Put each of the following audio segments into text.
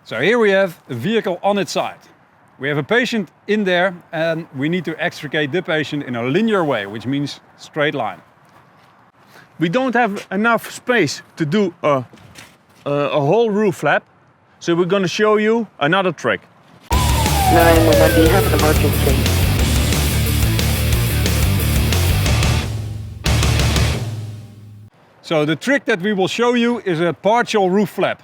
So here we have a vehicle on its side. We have a patient in there and we need to extricate the patient in a linear way, which means straight line. We don't have enough space to do a whole roof flap, so we're going to show you another trick. 911, do you have an emergency? So the trick that we will show you is a partial roof flap.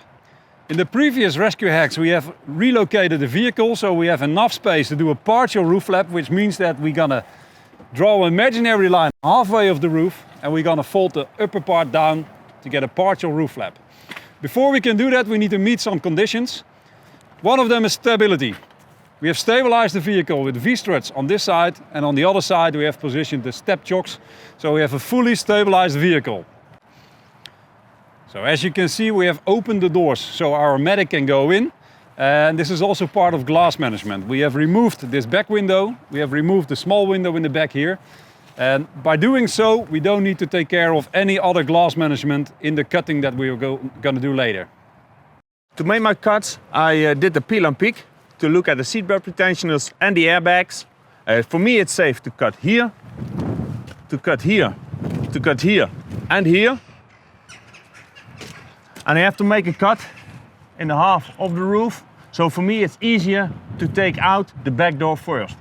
In the previous rescue hacks we have relocated the vehicle, so we have enough space to do a partial roof flap, which means that we're gonna draw an imaginary line halfway of the roof and we're gonna fold the upper part down to get a partial roof flap. Before we can do that, we need to meet some conditions. One of them is stability. We have stabilized the vehicle with V-struts on this side, and on the other side we have positioned the step chocks, so we have a fully stabilized vehicle. So as you can see, we have opened the doors so our medic can go in, and this is also part of glass management. We have removed this back window, we have removed the small window in the back here, and by doing so we don't need to take care of any other glass management in the cutting that we are going to do later. To make my cuts, I did the peel and peek to look at the seatbelt pretensioners and the airbags. For me it's safe to cut here, to cut here, to cut here and here. And I have to make a cut in the half of the roof. So for me it's easier to take out the back door first.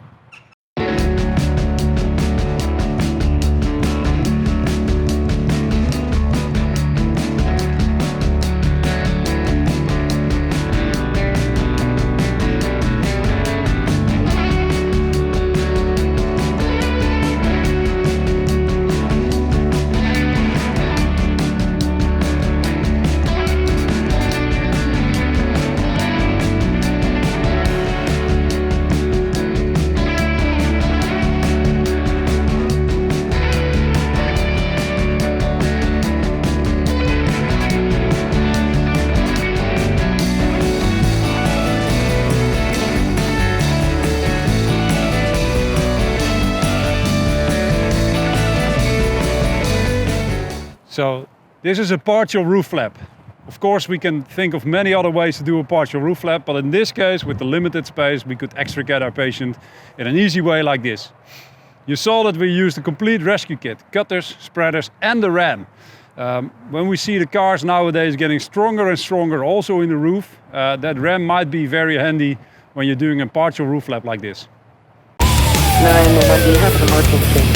So this is a partial roof flap. Of course we can think of many other ways to do a partial roof flap, but in this case with the limited space we could extricate our patient in an easy way like this. You saw that we used a complete rescue kit, cutters, spreaders and the ram. When we see the cars nowadays getting stronger and stronger also in the roof, that ram might be very handy when you're doing a partial roof flap like this. 911, do you have an emergency?